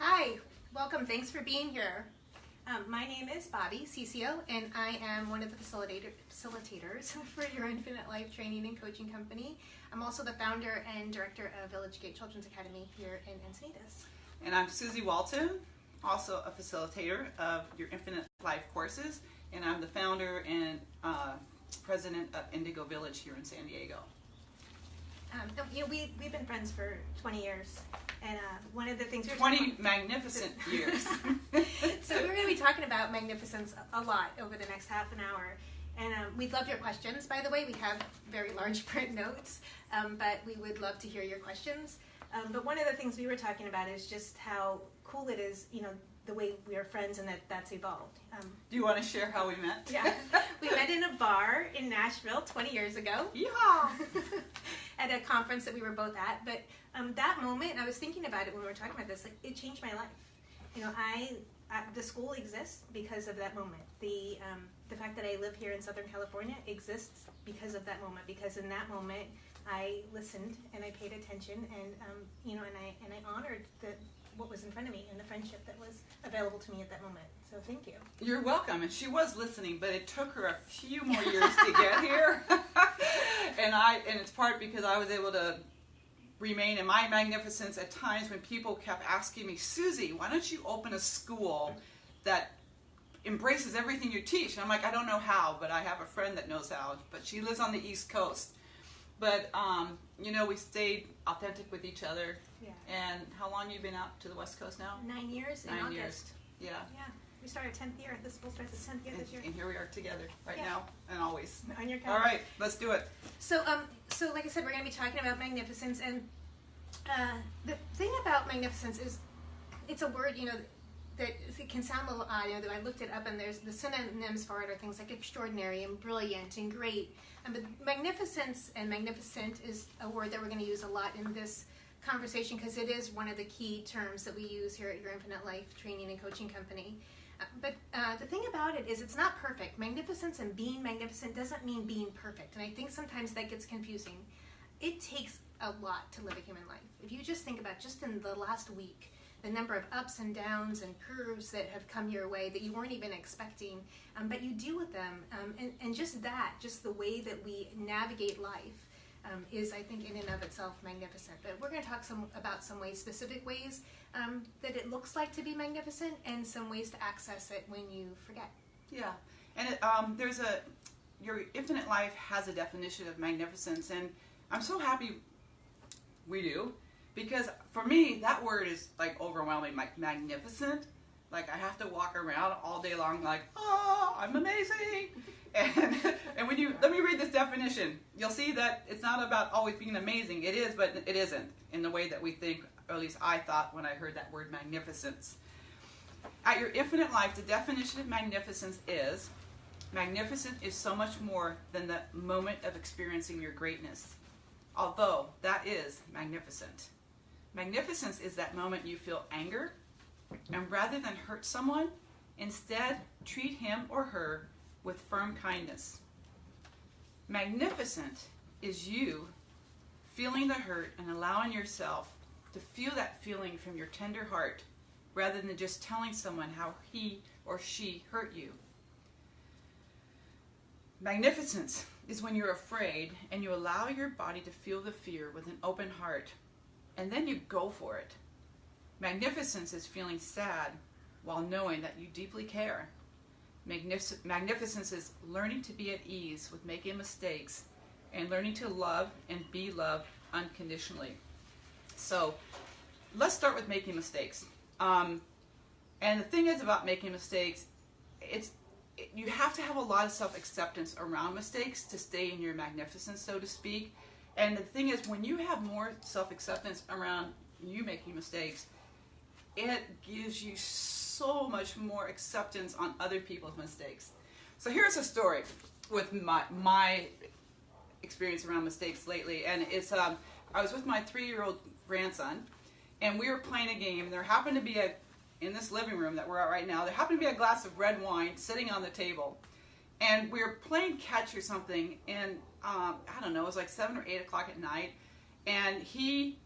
Hi, welcome. Thanks for being here. My name is Bobby, CCO, and I am one of the facilitators for your Infinite Life Training and Coaching Company. I'm also the founder and director of Village Gate Children's Academy here in Encinitas. And I'm Susie Walton, also a facilitator of your Infinite Life courses, and I'm the founder and president of Indigo Village here in San Diego. We've been friends for 20 years, and one of the things we're 20 magnificent years. So we're going to be talking about magnificence a lot over the next half an hour, and we'd love your questions. By the way, we have very large print notes, but we would love to hear your questions. But one of the things we were talking about is just how cool it is, the way we are friends and that's evolved. Do you want to share how we met? Yeah, we met in a bar in Nashville 20 years ago. Yeah. At a conference that we were both at. But that moment, I was thinking about it when we were talking about this, like it changed my life. The school exists because of that moment. The fact that I live here in Southern California exists because of that moment. Because in that moment, I listened and I paid attention, and and I honored what was in front of me and the friendship that was available to me at that moment. So thank you. You're welcome. And she was listening, but it took her a few more years to get here. and it's part because I was able to remain in my magnificence at times when people kept asking me, Susie, why don't you open a school that embraces everything you teach? And I'm like, I don't know how, but I have a friend that knows how. But she lives on the East Coast. But, we stayed authentic with each other. Yeah. And how long you been out to the West Coast now? 9 years in 9 August. years. Yeah. Yeah. We started 10th year. This school starts its 10th year this year. And here we are together right now and always. On your calendar. All right, let's do it. So like I said, we're going to be talking about magnificence. And the thing about magnificence is it's a word, that it can sound a little odd. I looked it up, and there's the synonyms for it are things like extraordinary and brilliant and great. But magnificence and magnificent is a word that we're going to use a lot in this conversation because it is one of the key terms that we use here at your Infinite Life Training and Coaching Company. But the thing about it is it's not perfect. Magnificence and being magnificent doesn't mean being perfect. And I think sometimes that gets confusing. It takes a lot to live a human life. If you just think about just in the last week, the number of ups and downs and curves that have come your way that you weren't even expecting, but you deal with them. And just the way that we navigate life is, I think, in and of itself magnificent. But we're going to talk about some ways, specific ways that it looks like to be magnificent, and some ways to access it when you forget. Yeah, and your Infinite Life has a definition of magnificence, and I'm so happy we do, because for me that word is like overwhelming, like magnificent. Like I have to walk around all day long like, oh, I'm amazing. And when let me read this definition, you'll see that it's not about always being amazing. It is, but it isn't in the way that we think, or at least I thought when I heard that word magnificence. At your Infinite Life, the definition of magnificent is so much more than the moment of experiencing your greatness, although that is magnificent. Magnificence is that moment you feel anger, and rather than hurt someone, instead treat him or her with firm kindness. Magnificent is you feeling the hurt and allowing yourself to feel that feeling from your tender heart, rather than just telling someone how he or she hurt you. Magnificence is when you're afraid and you allow your body to feel the fear with an open heart, and then you go for it. Magnificence is feeling sad while knowing that you deeply care. Magnificence is learning to be at ease with making mistakes and learning to love and be loved unconditionally. So let's start with making mistakes. And the thing is about making mistakes, you have to have a lot of self-acceptance around mistakes to stay in your magnificence, so to speak. And the thing is, when you have more self-acceptance around you making mistakes, it gives you so much more acceptance on other people's mistakes. So here's a story with my experience around mistakes lately. And it's I was with my 3-year-old grandson, and we were playing a game, and there happened to be in this living room that we're at right now, there happened to be a glass of red wine sitting on the table. And we were playing catch or something, and I don't know, it was like 7 or 8 o'clock at night, and he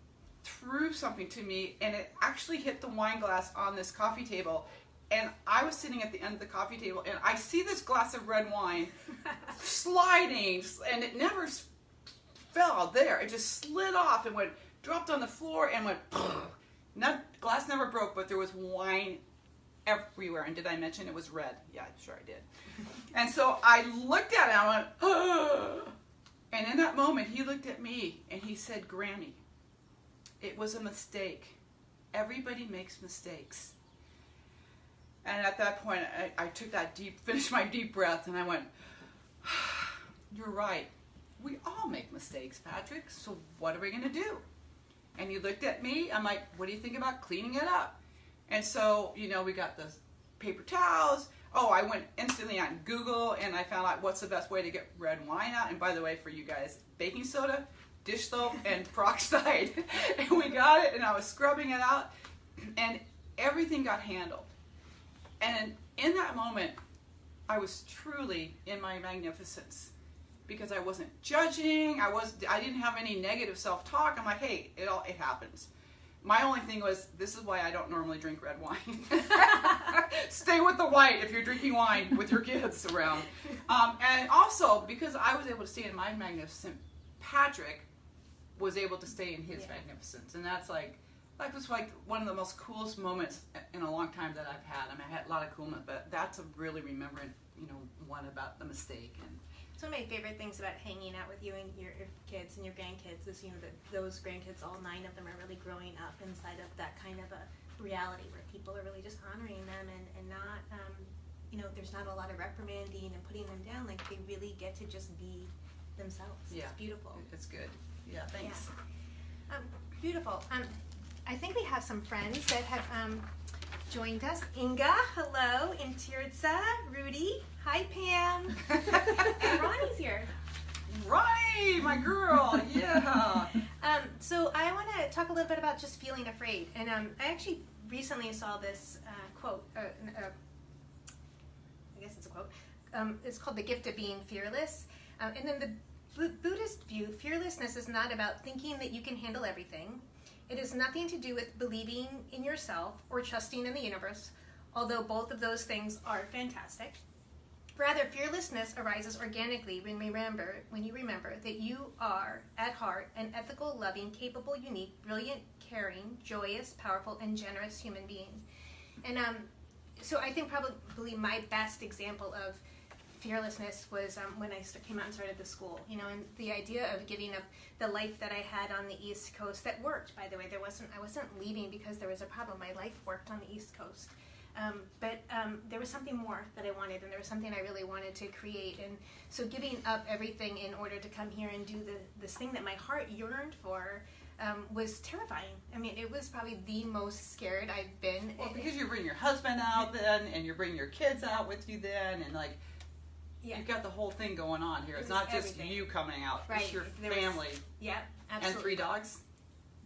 threw something to me, and it actually hit the wine glass on this coffee table. And I was sitting at the end of the coffee table, and I see this glass of red wine sliding, and it never fell there. It just slid off and dropped on the floor and went. Glass never broke, but there was wine everywhere. And did I mention it was red? Yeah, I'm sure I did. And so I looked at it and I went, oh. And in that moment, he looked at me and he said, Granny, it was a mistake. Everybody makes mistakes. And at that point, I took that finished my deep breath, and I went, you're right. We all make mistakes, Patrick. So what are we going to do? And he looked at me. I'm like, what do you think about cleaning it up? And so, we got the paper towels. Oh, I went instantly on Google, and I found out what's the best way to get red wine out. And by the way, for you guys, baking soda, dish soap, and peroxide. And we got it, and I was scrubbing it out, and everything got handled. And in that moment, I was truly in my magnificence. Because I wasn't judging, I didn't have any negative self-talk. I'm like, hey, it happens. My only thing was, this is why I don't normally drink red wine. Stay with the white if you're drinking wine with your kids around. And also, because I was able to stay in my magnificence, Patrick was able to stay in his magnificence. And that was like one of the most coolest moments in a long time that I've had. I mean, I had a lot of cool moments, but that's a really remembrant, one about the mistake. And it's one of my favorite things about hanging out with you and your kids and your grandkids is, that those grandkids, all 9 of them, are really growing up inside of that kind of a reality where people are really just honoring them and not, there's not a lot of reprimanding and putting them down. Like, they really get to just be themselves. Yeah. It's beautiful. It's good. Yeah, thanks. Yeah. Beautiful. I think we have some friends that have joined us. Inga, hello. And Tirza, Rudy. Hi, Pam. And Ronnie's here. Ronnie, my girl. Yeah. So I want to talk a little bit about just feeling afraid. And I actually recently saw this quote. I guess it's a quote. It's called The Gift of Being Fearless. And in the Buddhist view, fearlessness is not about thinking that you can handle everything. It has nothing to do with believing in yourself or trusting in the universe, although both of those things are fantastic. Rather, fearlessness arises organically when you remember that you are, at heart, an ethical, loving, capable, unique, brilliant, caring, joyous, powerful, and generous human being. And so I think probably my best example of fearlessness was when I came out and started the school, and the idea of giving up the life that I had on the East Coast that worked, by the way. I wasn't leaving because there was a problem. My life worked on the East Coast. But there was something more that I wanted, and there was something I really wanted to create. And so giving up everything in order to come here and do this thing that my heart yearned for was terrifying. I mean, it was probably the most scared I've been. Well, because you bring your husband out then, and you bring your kids out with you then, and you've got the whole thing going on here. It's not just everything. You coming out. Right. It's your family. Absolutely. And 3 dogs?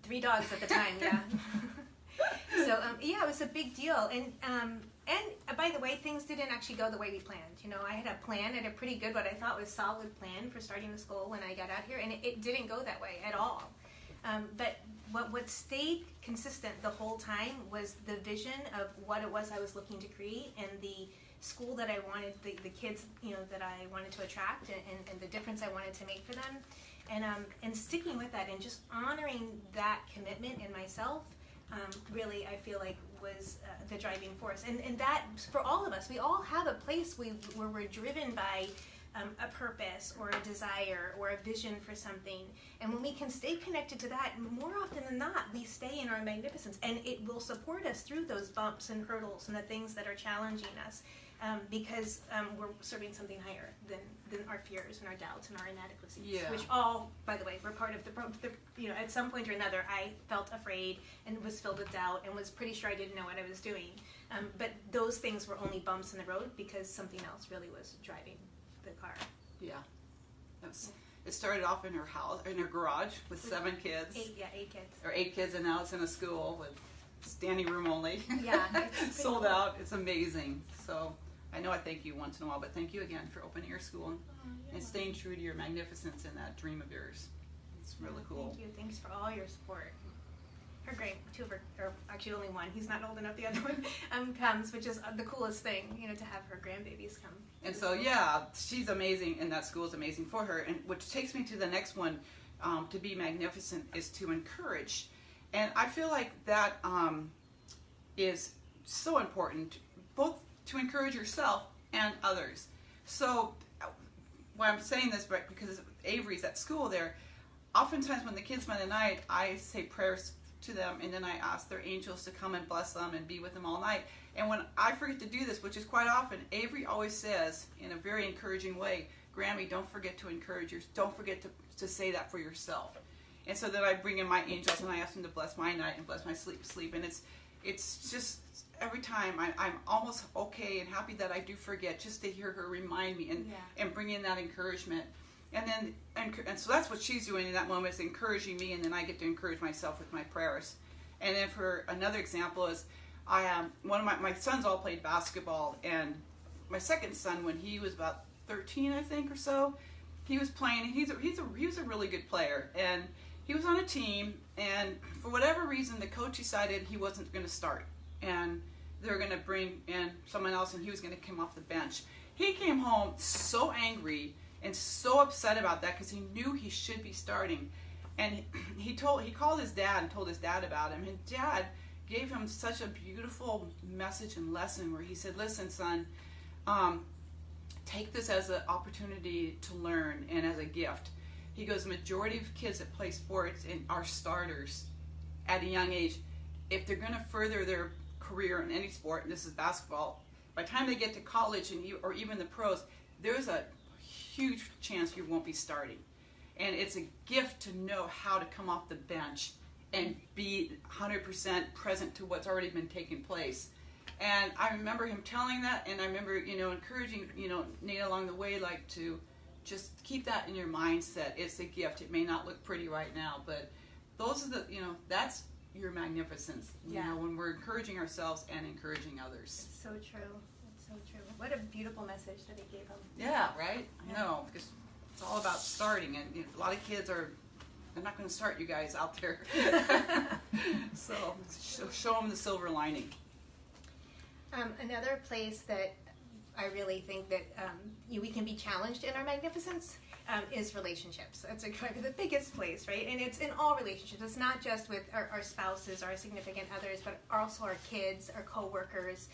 3 dogs at the time, yeah. So, it was a big deal. And by the way, things didn't actually go the way we planned. I had a plan, a pretty good, what I thought was solid plan for starting the school when I got out here, and it didn't go that way at all. But what stayed consistent the whole time was the vision of what it was I was looking to create, and the school that I wanted, the kids, that I wanted to attract, and the difference I wanted to make for them, and sticking with that and just honoring that commitment in myself, really, I feel like was the driving force. And that, for all of us, we all have a place where we're driven by a purpose or a desire or a vision for something. And when we can stay connected to that, more often than not, we stay in our magnificence. And it will support us through those bumps and hurdles and the things that are challenging us. Because we're serving something higher than our fears and our doubts and our inadequacies, which all, by the way, were part of the, at some point or another, I felt afraid and was filled with doubt and was pretty sure I didn't know what I was doing. But those things were only bumps in the road because something else really was driving the car. Yeah. It started off in her house, in her garage with 7 kids. 8 kids. Or 8 kids, and now it's in a school with standing room only. Yeah. Sold out. It's amazing. So I know I thank you once in a while, but thank you again for opening your school and staying true to your magnificence and that dream of yours. It's really cool. Thank you. Thanks for all your support. two of her, or actually only one, he's not old enough, the other one, comes, which is the coolest thing, to have her grandbabies come. And so, yeah, she's amazing, and that school is amazing for her. And which takes me to the next one, to be magnificent is to encourage. And I feel like that is so important, both to encourage yourself and others. So, why I'm saying this, but because Avery's at school there, oftentimes when the kids spend the night, I say prayers to them, and then I ask their angels to come and bless them and be with them all night. And when I forget to do this, which is quite often, Avery always says in a very encouraging way, Grammy, don't forget to encourage yours. Don't forget to say that for yourself. And so then I bring in my angels and I ask them to bless my night and bless my sleep. And it's just every time I'm almost okay and happy that I do forget, just to hear her remind me and bring in that encouragement. And so that's what she's doing in that moment, is encouraging me, and then I get to encourage myself with my prayers. And then for another example is, one of my sons all played basketball, and my second son, when he was about 13, I think, or so, he was playing, and he was a really good player, and he was on a team, and for whatever reason, the coach decided he wasn't going to start, and they were going to bring in someone else, and he was going to come off the bench. He came home so angry and so upset about that, because he knew he should be starting. And he called his dad and told his dad about him. And Dad gave him such a beautiful message and lesson where he said, listen, son, take this as an opportunity to learn and as a gift. He goes, the majority of kids that play sports and are starters at a young age, if they're going to further their career in any sport, and this is basketball, by the time they get to college or even the pros, there's a huge chance you won't be starting. And it's a gift to know how to come off the bench and be 100% present to what's already been taking place. And I remember him telling that, and I remember, encouraging, Nate along the way, like, to just keep that in your mindset. It's a gift. It may not look pretty right now, but those are that's your magnificence, when we're encouraging ourselves and encouraging others. It's so true. So true. What a beautiful message that he gave him. Yeah, right? I know, because it's all about starting, and a lot of kids they're not going to start you guys out there. So show them the silver lining. Another place that I really think that we can be challenged in our magnificence is relationships. That's the biggest place, right? And it's in all relationships. It's not just with our spouses, our significant others, but also our kids, our coworkers.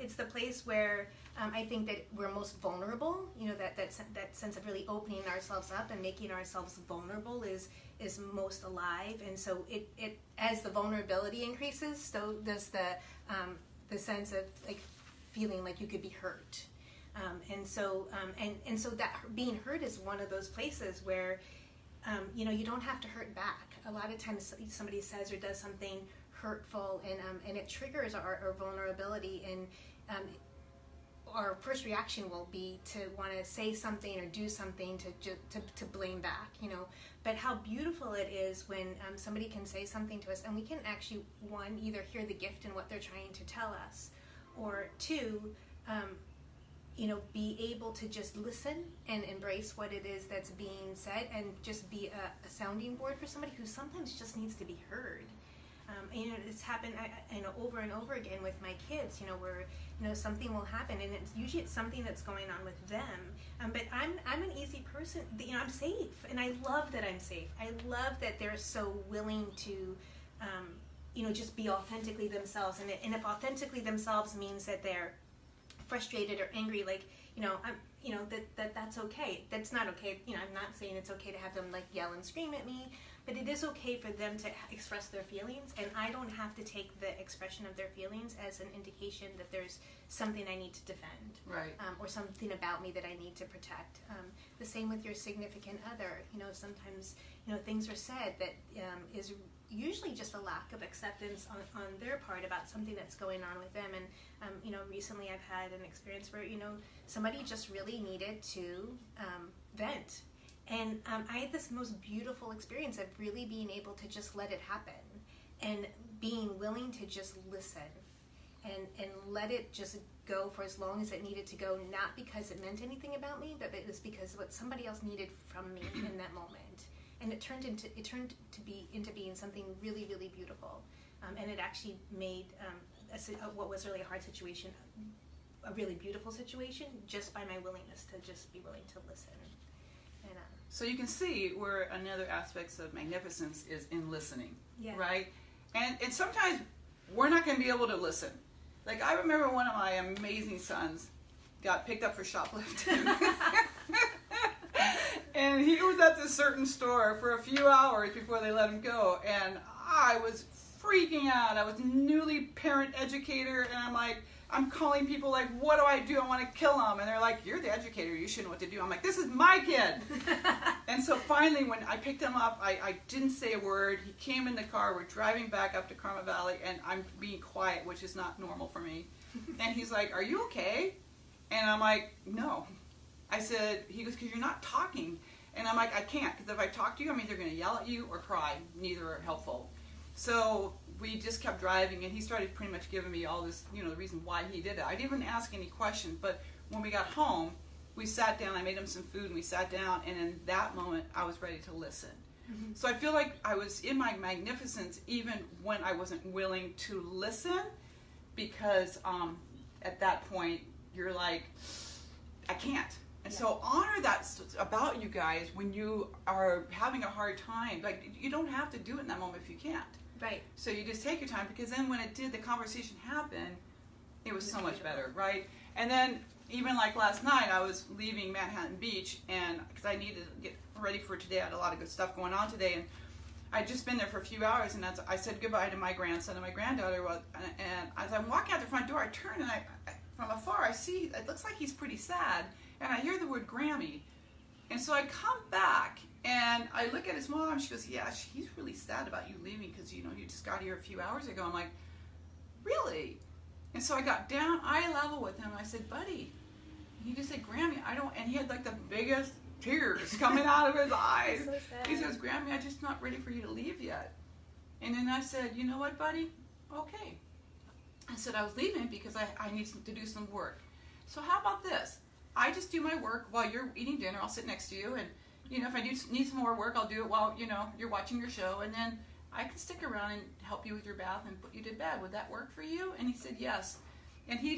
It's the place where I think that we're most vulnerable. That sense of really opening ourselves up and making ourselves vulnerable is most alive. And so it as the vulnerability increases, so does the sense of like feeling like you could be hurt. And so that being hurt is one of those places where you don't have to hurt back. A lot of times somebody says or does something hurtful, and it triggers our vulnerability, and our first reaction will be to want to say something or do something to blame back, But how beautiful it is when somebody can say something to us, and we can actually, one, either hear the gift in what they're trying to tell us, or two, be able to just listen and embrace what it is that's being said, and just be a sounding board for somebody who sometimes just needs to be heard. It's happened over and over again with my kids, where something will happen, and it's something that's going on with them. But I'm an easy person. I'm safe, and I love that I'm safe. I love that they're so willing to, just be authentically themselves. And if authentically themselves means that they're frustrated or angry, that's okay. That's not okay. I'm not saying it's okay to have them like yell and scream at me. But it is okay for them to express their feelings, and I don't have to take the expression of their feelings as an indication that there's something I need to defend, right? Or something about me that I need to protect. The same with your significant other. Sometimes things are said that is usually just a lack of acceptance on their part about something that's going on with them. And recently I've had an experience where somebody just really needed to vent. And I had this most beautiful experience of really being able to just let it happen, and being willing to just listen and let it just go for as long as it needed to go, not because it meant anything about me, but it was because what somebody else needed from me in that moment. and it turned to be into being something really, really beautiful. And it actually made what was really a hard situation a really beautiful situation, just by my willingness to just be willing to listen. And, so you can see where another aspect of magnificence is in listening, right? And sometimes we're not going to be able to listen. Like, I remember one of my amazing sons got picked up for shoplifting. And he was at this certain store for a few hours before they let him go. And I was freaking out. I was a newly parent educator, and I'm like, I'm calling people like, what do I do? I want to kill him. And they're like, you're the educator. You should know what to do. I'm like, this is my kid. And so finally, when I picked him up, I didn't say a word. He came in the car. We're driving back up to Karma Valley, and I'm being quiet, which is not normal for me. And he's like, are you okay? And I'm like, no. I said, he goes, because you're not talking. And I'm like, I can't, because if I talk to you, I'm either going to yell at you or cry. Neither are helpful. So we just kept driving, and he started pretty much giving me all this, the reason why he did it. I didn't even ask any questions, but when we got home, we sat down, I made him some food, and we sat down, and in that moment, I was ready to listen. Mm-hmm. So I feel like I was in my magnificence even when I wasn't willing to listen, because at that point, you're like, I can't. And so honor that about you guys when you are having a hard time. Like, you don't have to do it in that moment if you can't. Right. So you just take your time, because then when the conversation happened, it was so much better, right? And then even like last night, I was leaving Manhattan Beach, and because I needed to get ready for today, I had a lot of good stuff going on today, and I'd just been there for a few hours, and I said goodbye to my grandson and my granddaughter, and as I'm walking out the front door, I turn, and I from afar, I see, it looks like he's pretty sad, and I hear the word Grammy, and so I come back, and I look at his mom. She goes, yeah, he's really sad about you leaving, because, you just got here a few hours ago. I'm like, really? And so I got down eye level with him. I said, buddy, he just said, Grammy, I don't, and he had like the biggest tears coming out of his eyes. So sad. He says, Grammy, I'm just not ready for you to leave yet. And then I said, you know what, buddy? Okay. I said, I was leaving because I need to do some work. So how about this? I just do my work while you're eating dinner. I'll sit next to you, and if I need some more work, I'll do it while, you're watching your show, and then I can stick around and help you with your bath and put you to bed. Would that work for you? And he said yes. And he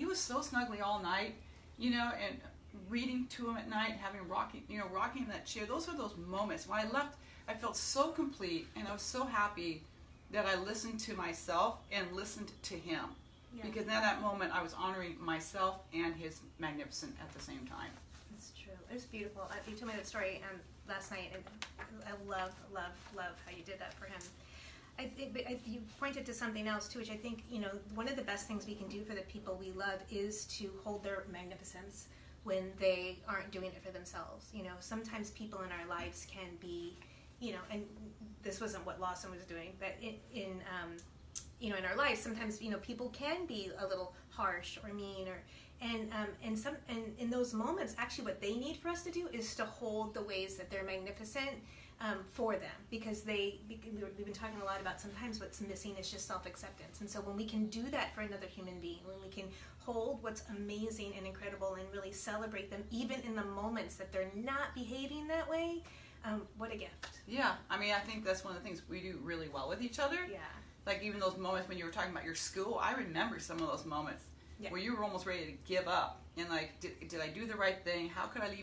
was so snuggly all night, and reading to him at night, rocking in that chair. Those are those moments. When I left, I felt so complete, and I was so happy that I listened to myself and listened to him. Yeah. Because in that moment, I was honoring myself and his magnificent at the same time. It's true. It's beautiful. You told me that story last night, and I love how you did that for him. You pointed to something else too, which I think, one of the best things we can do for the people we love is to hold their magnificence when they aren't doing it for themselves. Sometimes people in our lives can be, and this wasn't what Lawson was doing, but in our lives, sometimes, people can be a little harsh or mean, and in those moments, actually what they need for us to do is to hold the ways that they're magnificent for them, because we've been talking a lot about sometimes what's missing is just self-acceptance. And so when we can do that for another human being, when we can hold what's amazing and incredible and really celebrate them, even in the moments that they're not behaving that way, what a gift. Yeah, I think that's one of the things we do really well with each other. Yeah. Like even those moments when you were talking about your school, I remember some of those moments where you were almost ready to give up. And like, did I do the right thing? How could I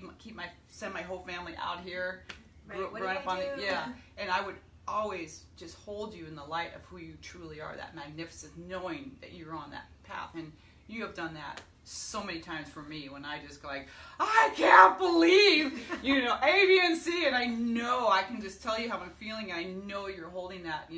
send my whole family out here? Right. What did I do? Yeah. And I would always just hold you in the light of who you truly are, that magnificence, knowing that you're on that path. And you have done that so many times for me when I just go like, I can't believe, A, B, and C. And I know, I can just tell you how I'm feeling. I know you're holding that,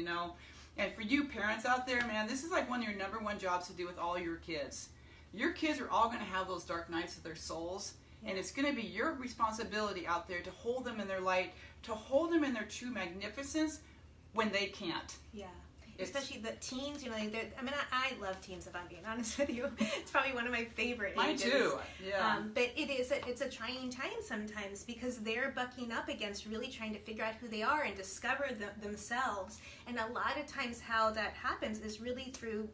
And for you parents out there, man, this is like one of your number one jobs to do with all your kids. Your kids are all going to have those dark nights of their souls. Yeah. And it's going to be your responsibility out there to hold them in their light, to hold them in their true magnificence when they can't. Yeah. Especially the teens, I love teens, if I'm being honest with you. It's probably one of my favorite ages. Mine too, yeah. But it's a trying time sometimes, because they're bucking up against really trying to figure out who they are and discover themselves. And a lot of times how that happens is really through,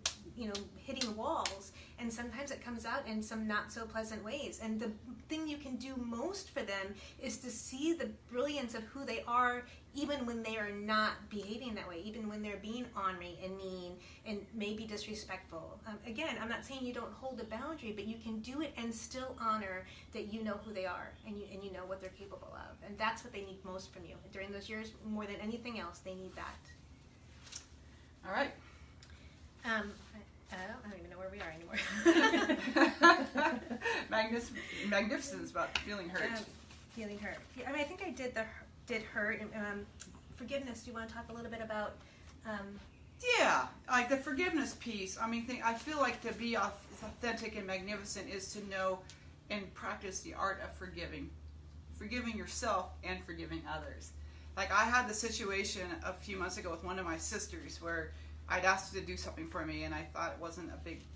hitting walls And sometimes it comes out in some not so pleasant ways. And the thing you can do most for them is to see the brilliance of who they are, even when they are not behaving that way, even when they're being ornery and mean and maybe disrespectful. Again, I'm not saying you don't hold a boundary, but you can do it and still honor that you know who they are and you know what they're capable of. And that's what they need most from you. During those years, more than anything else, they need that. All right. I don't even know where we are anymore. Magnificence about feeling hurt. Feeling hurt. Yeah, I mean, I think I did hurt. Forgiveness. Do you want to talk a little bit about? Yeah, like the forgiveness piece. I mean, I feel like to be authentic and magnificent is to know and practice the art of forgiving yourself and forgiving others. Like I had the situation a few months ago with one of my sisters where I'd asked her to do something for me, and I thought it wasn't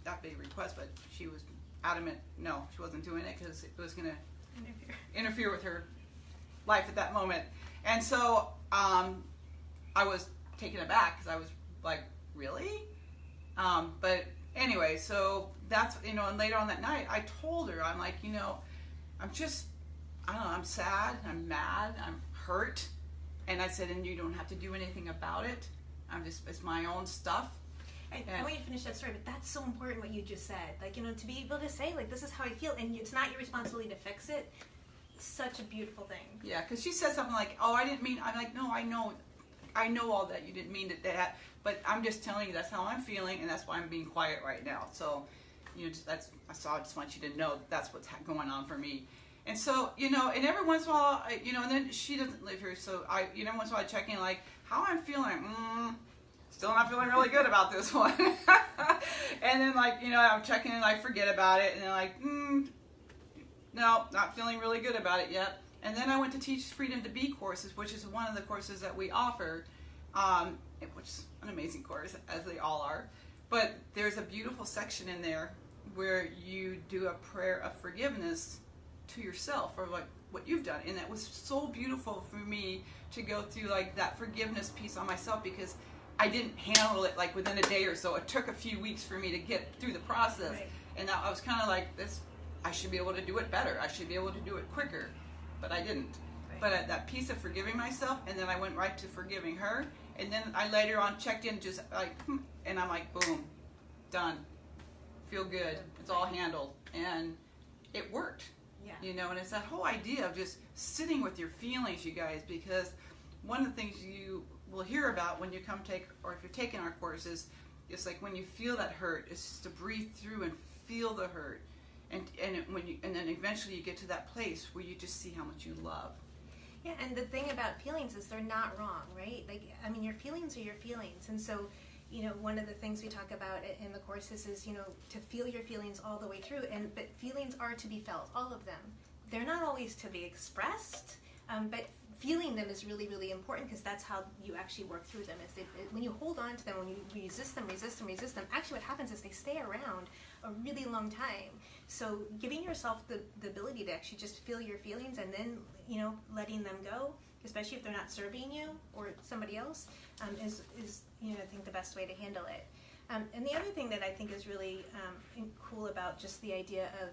that big request, but she was adamant. No, she wasn't doing it because it was going to interfere with her life at that moment. And so I was taken aback because I was like, really? But anyway, so that's, and later on that night, I told her, I'm like, I'm just, I don't know, I'm sad, I'm mad, I'm hurt. And I said, and you don't have to do anything about it. It's my own stuff. I want you to finish that story, but that's so important what you just said. Like, to be able to say, like, this is how I feel, and it's not your responsibility to fix it. Such a beautiful thing. Yeah, because she said something like, oh, I didn't mean, I'm like, no, I know all that. You didn't mean that, but I'm just telling you that's how I'm feeling, and that's why I'm being quiet right now. So, I just want you to know that's what's going on for me. And so, and every once in a while, and then she doesn't live here, so every once in a while I check in, like, how I'm feeling, still not feeling really good about this one. And then, like, I'm checking and I forget about it, and then like, no, not feeling really good about it yet. And then I went to teach Freedom to Be courses, which is one of the courses that we offer, which is an amazing course, as they all are. But there's a beautiful section in there where you do a prayer of forgiveness to yourself for like what you've done, and that was so beautiful for me to go through like that forgiveness piece on myself, because I didn't handle it like within a day or so. It took a few weeks for me to get through the process, right. And I was kind of like, this, I should be able to do it better. I should be able to do it quicker, but I didn't. Right. But that piece of forgiving myself, and then I went right to forgiving her, and then I later on checked in just like, and I'm like, boom, done. Feel good. It's all handled, and it worked. Yeah. And it's that whole idea of just sitting with your feelings, you guys, because one of the things you will hear about when you come take, or if you're taking our courses, it's like when you feel that hurt, it's just to breathe through and feel the hurt, and then eventually you get to that place where you just see how much you love. Yeah, and the thing about feelings is they're not wrong, right? Like, I mean, your feelings are your feelings, and so, one of the things we talk about in the courses is, to feel your feelings all the way through, but feelings are to be felt, all of them. They're not always to be expressed, but feeling them is really, really important, because that's how you actually work through them. When you hold on to them, when you resist them, actually what happens is they stay around a really long time. So giving yourself the ability to actually just feel your feelings, and then, letting them go, especially if they're not serving you or somebody else, is I think the best way to handle it. And the other thing that I think is really cool about just the idea of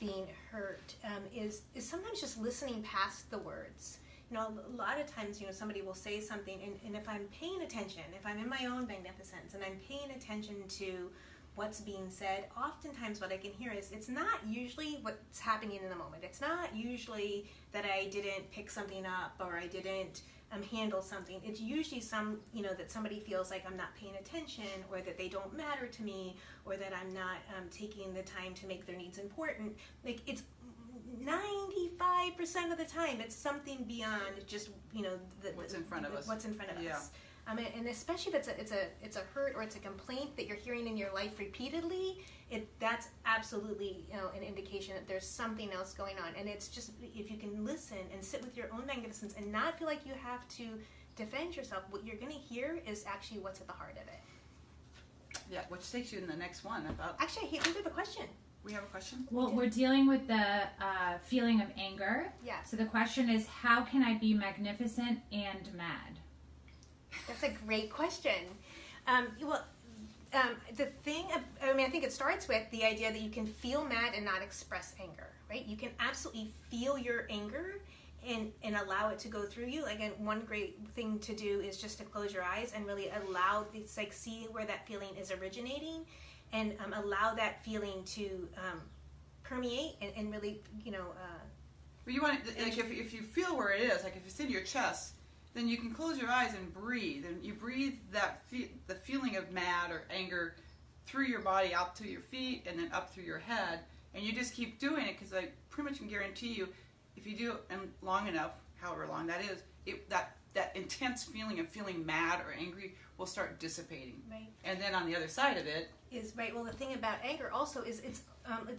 being hurt is sometimes just listening past the words. A lot of times, somebody will say something, and if I'm paying attention, if I'm in my own magnificence and I'm paying attention to what's being said, oftentimes what I can hear is it's not usually what's happening in the moment. It's not usually that I didn't pick something up or I didn't handle something. It's usually that somebody feels like I'm not paying attention, or that they don't matter to me, or that I'm not taking the time to make their needs important. Like, it's 95% of the time it's something beyond just what's in front of us. What's in front of us. And especially if it's a hurt or it's a complaint that you're hearing in your life repeatedly, that's absolutely an indication that there's something else going on. And it's just, if you can listen and sit with your own magnificence and not feel like you have to defend yourself, what you're going to hear is actually what's at the heart of it. Yeah, which takes you in the next one about. Actually, we have a question. We have a question? Well, we're dealing with the feeling of anger. Yeah. So the question is, how can I be magnificent and mad? That's a great question. The thing I mean, I think it starts with the idea that you can feel mad and not express anger, right? You can absolutely feel your anger and allow it to go through you. Like, and one great thing to do is just to close your eyes and really allow, it's like, see where that feeling is originating, and allow that feeling to permeate and really, Well, you want it, like, if you feel where it is, like if it's in your chest, then you can close your eyes and breathe, and you breathe the feeling of mad or anger through your body out to your feet and then up through your head, and you just keep doing it, because I pretty much can guarantee you, if you do it long enough, however long that is, that intense feeling of feeling mad or angry will start dissipating. Right. And then on the other side of it is right. Well, the thing about anger also is it's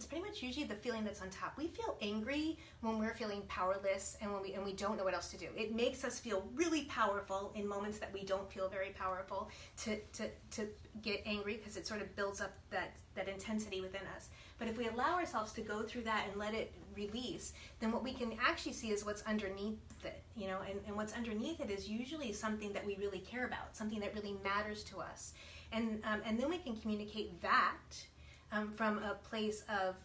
pretty much usually the feeling that's on top. We feel angry when we're feeling powerless and when we don't know what else to do. It makes us feel really powerful in moments that we don't feel very powerful to get angry, because it sort of builds up that intensity within us. But if we allow ourselves to go through that and let it release, then what we can actually see is what's underneath it, and what's underneath it is usually something that we really care about, something that really matters to us. And then we can communicate that from a place of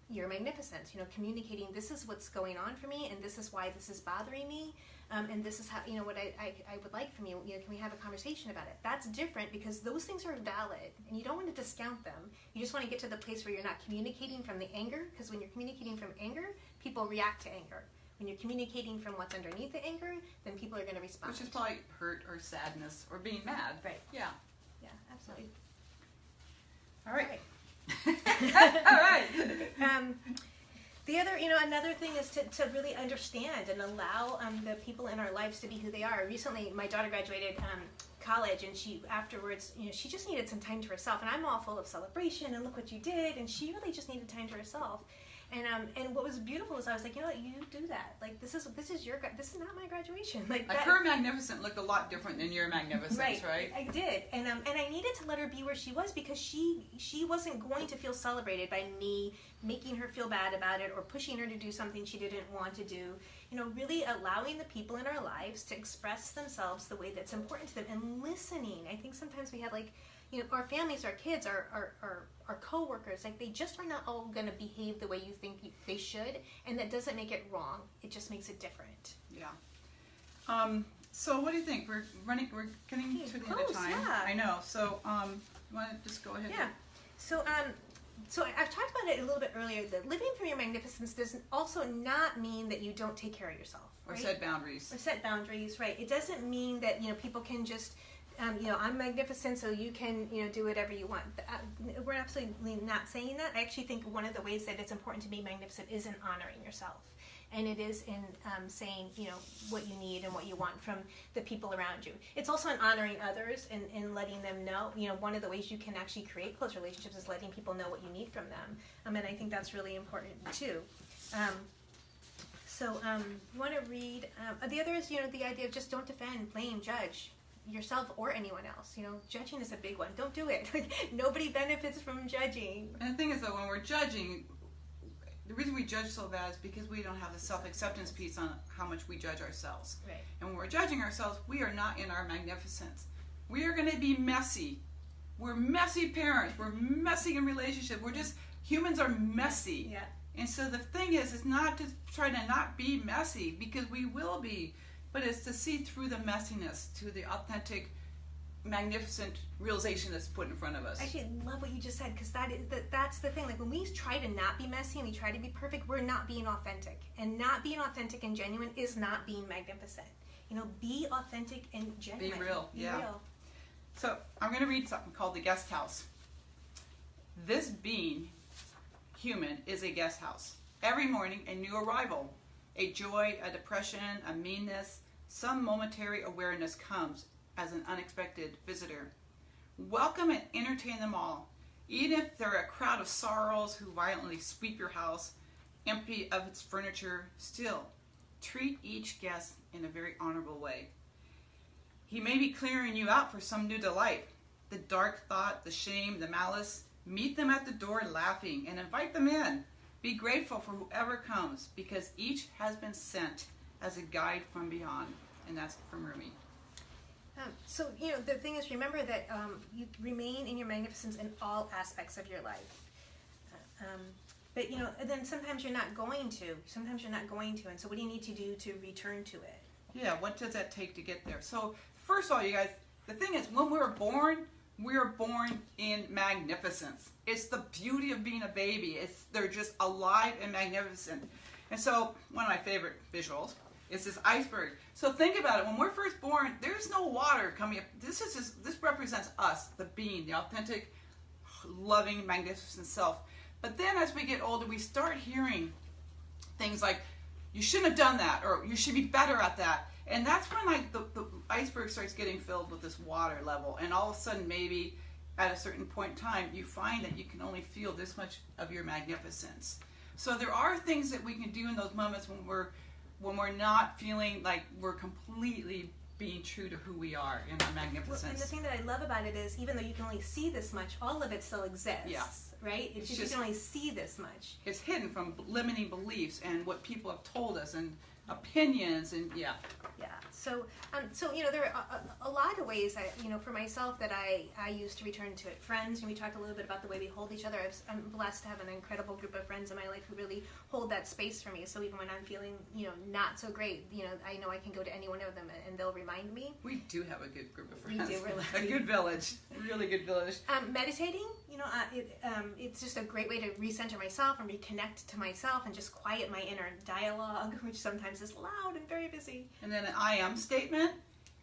your magnificence, communicating, this is what's going on for me, and this is why this is bothering me, and this is how, what I would like from you. Can we have a conversation about it? That's different, because those things are valid, and you don't want to discount them. You just want to get to the place where you're not communicating from the anger, because when you're communicating from anger, people react to anger. When you're communicating from what's underneath the anger, then people are going to respond. which is probably hurt or sadness or being mad. Right. Yeah. Yeah, absolutely. All right. All right. The other, another thing is to really understand and allow the people in our lives to be who they are. Recently, my daughter graduated college, and she afterwards, she just needed some time to herself. And I'm all full of celebration and look what you did, and she really just needed time to herself. And what was beautiful is I was like, you do that. Like, this is not my graduation. Like her Magnificent looked a lot different than your Magnificence, right? I did, and I needed to let her be where she was, because she wasn't going to feel celebrated by me making her feel bad about it or pushing her to do something she didn't want to do. Really allowing the people in our lives to express themselves the way that's important to them, and listening. I think sometimes we have our families, our kids, our co-workers, they just are not all going to behave the way you think they should, and that doesn't make it wrong. It just makes it different. Yeah. So what do you think? We're getting to the end of time. Yeah. I know. So you want to just go ahead? Yeah. So I've talked about it a little bit earlier, that living from your magnificence does also not mean that you don't take care of yourself. Or set boundaries. Or set boundaries, right. It doesn't mean that, people can just, I'm magnificent, so you can, do whatever you want. We're absolutely not saying that. I actually think one of the ways that it's important to be magnificent is in honoring yourself. And it is in saying, what you need and what you want from the people around you. It's also in honoring others and letting them know. One of the ways you can actually create close relationships is letting people know what you need from them. And I think that's really important too. You want to read. The other is, the idea of just don't defend, blame, judge yourself or anyone else. Judging is a big one. Don't do it. Nobody benefits from judging. And the thing is, though, when we're judging, the reason we judge so bad is because we don't have the self-acceptance piece on how much we judge ourselves. Right. And when we're judging ourselves, we are not in our magnificence. We are going to be messy. We're messy parents. We're messy in relationships. Humans are messy. Yeah. And so the thing is not to try to not be messy, because we will be, but it's to see through the messiness to the authentic, magnificent realization that's put in front of us. Actually, I love what you just said, because that's the thing. When we try to not be messy and we try to be perfect, we're not being authentic. And not being authentic and genuine is not being magnificent. Be authentic and genuine. Be real. Be yeah. real. So I'm going to read something called the guest house. This being human is a guest house. Every morning, a new arrival. A joy, a depression, a meanness, some momentary awareness comes as an unexpected visitor. Welcome and entertain them all, even if they're a crowd of sorrows who violently sweep your house, empty of its furniture. Still, treat each guest in a very honorable way. He may be clearing you out for some new delight. The dark thought, the shame, the malice, meet them at the door laughing and invite them in. Be grateful for whoever comes, because each has been sent as a guide from beyond. And that's from Rumi. So, the thing is, remember that you remain in your magnificence in all aspects of your life. But, and then sometimes you're not going to. And so what do you need to do to return to it? Yeah, what does that take to get there? So, first of all, you guys, the thing is, when we are born in magnificence. It's the beauty of being a baby. They're just alive and magnificent. And so, one of my favorite visuals is this iceberg. So think about it. When we're first born, there's no water coming up. This represents us, the being, the authentic, loving, magnificent self. But then as we get older, we start hearing things like, you shouldn't have done that, or you should be better at that. And that's when the iceberg starts getting filled with this water level. And all of a sudden, maybe at a certain point in time, you find that you can only feel this much of your magnificence. So there are things that we can do in those moments when we're not feeling like we're completely being true to who we are in our magnificence. Well, and the thing that I love about it is, even though you can only see this much, all of it still exists. Yeah. Right? It's just you can only see this much. It's hidden from limiting beliefs and what people have told us and opinions and Yeah. So there are a lot of ways for myself that I use to return to it. Friends, and we talk a little bit about the way we hold each other. I'm blessed to have an incredible group of friends in my life who really hold that space for me. So even when I'm feeling not so great, I know I can go to any one of them and they'll remind me. We do have a good group of friends. We do, really. A good village, really good village. Meditating, it's just a great way to recenter myself and reconnect to myself and just quiet my inner dialogue, which sometimes is loud and very busy. And then an I am statement,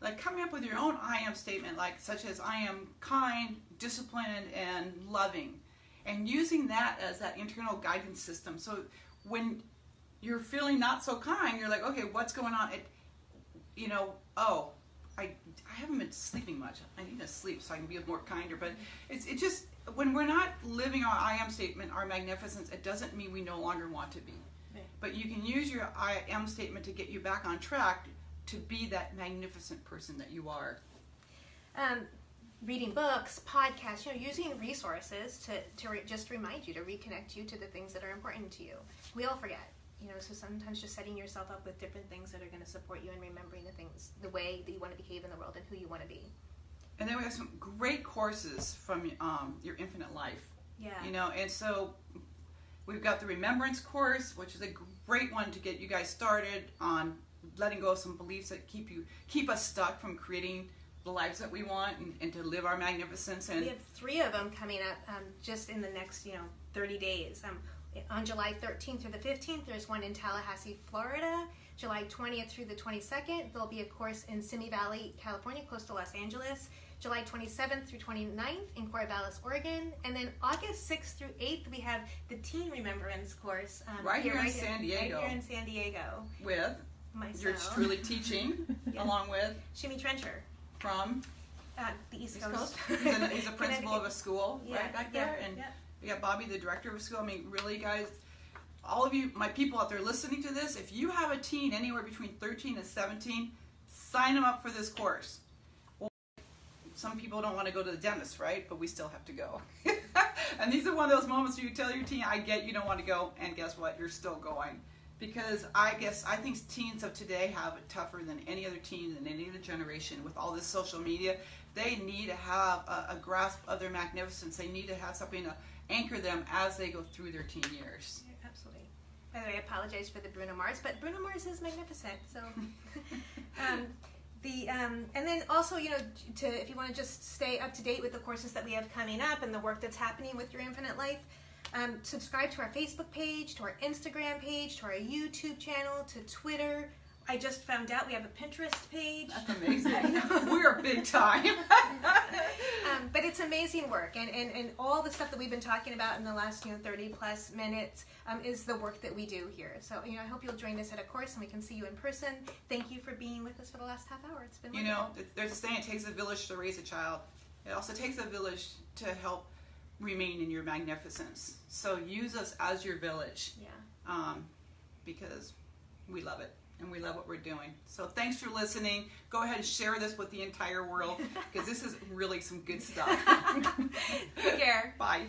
like coming up with your own I am statement, like such as I am kind, disciplined, and loving, and using that as that internal guidance system. So when you're feeling not so kind, you're like, okay, what's going on? I haven't been sleeping much. I need to sleep so I can be more kinder. But it's just when we're not living our I am statement, our magnificence, it doesn't mean we no longer want to be. Right. But you can use your I am statement to get you back on track to be that magnificent person that you are. Reading books, podcasts, using resources to just remind you, to reconnect you to the things that are important to you. We all forget. So sometimes just setting yourself up with different things that are going to support you and remembering the things, the way that you want to behave in the world and who you want to be. And then we have some great courses from your Infinite Life. Yeah. And so we've got the Remembrance course, which is a great one to get you guys started on letting go of some beliefs that keep us stuck from creating the lives that we want and to live our magnificence. And we have 3 of them coming up just in the next 30 days. On July 13th through the 15th, there's one in Tallahassee, Florida. July 20th through the 22nd, there'll be a course in Simi Valley, California, close to Los Angeles. July 27th through 29th in Corvallis, Oregon. And then August 6th through 8th, we have the Teen Remembrance course. Right here in San Diego. Right here in San Diego. With myself. You're truly teaching, Yeah. along with Shimmy Trencher. From the East Coast. He's a principal of a school right back there. And yeah. we got Bobby, the director of a school. I mean, really, guys, all of you, my people out there listening to this, if you have a teen anywhere between 13 and 17, sign them up for this course. Well, some people don't want to go to the dentist, right? But we still have to go. And these are one of those moments where you tell your teen, I get you don't want to go, and guess what? You're still going. Because I think teens of today have it tougher than any other teen in any other generation with all this social media. They need to have a grasp of their magnificence. They need to have something to anchor them as they go through their teen years. Yeah, absolutely. By the way, I apologize for the Bruno Mars, but Bruno Mars is magnificent. So, and then also, if you want to just stay up to date with the courses that we have coming up and the work that's happening with your Infinite Life, subscribe to our Facebook page, to our Instagram page, to our YouTube channel, to Twitter. I just found out we have a Pinterest page. That's amazing. We're big time. But it's amazing work, and all the stuff that we've been talking about in the last 30 plus minutes is the work that we do here. So I hope you'll join us at a course and we can see you in person. Thank you for being with us for the last half hour. It's been wonderful. There's a saying, it takes a village to raise a child. It also takes a village to help remain in your magnificence. So use us as your village. Yeah. Because we love it. And we love what we're doing. So thanks for listening. Go ahead and share this with the entire world because this is really some good stuff. Take care. Bye.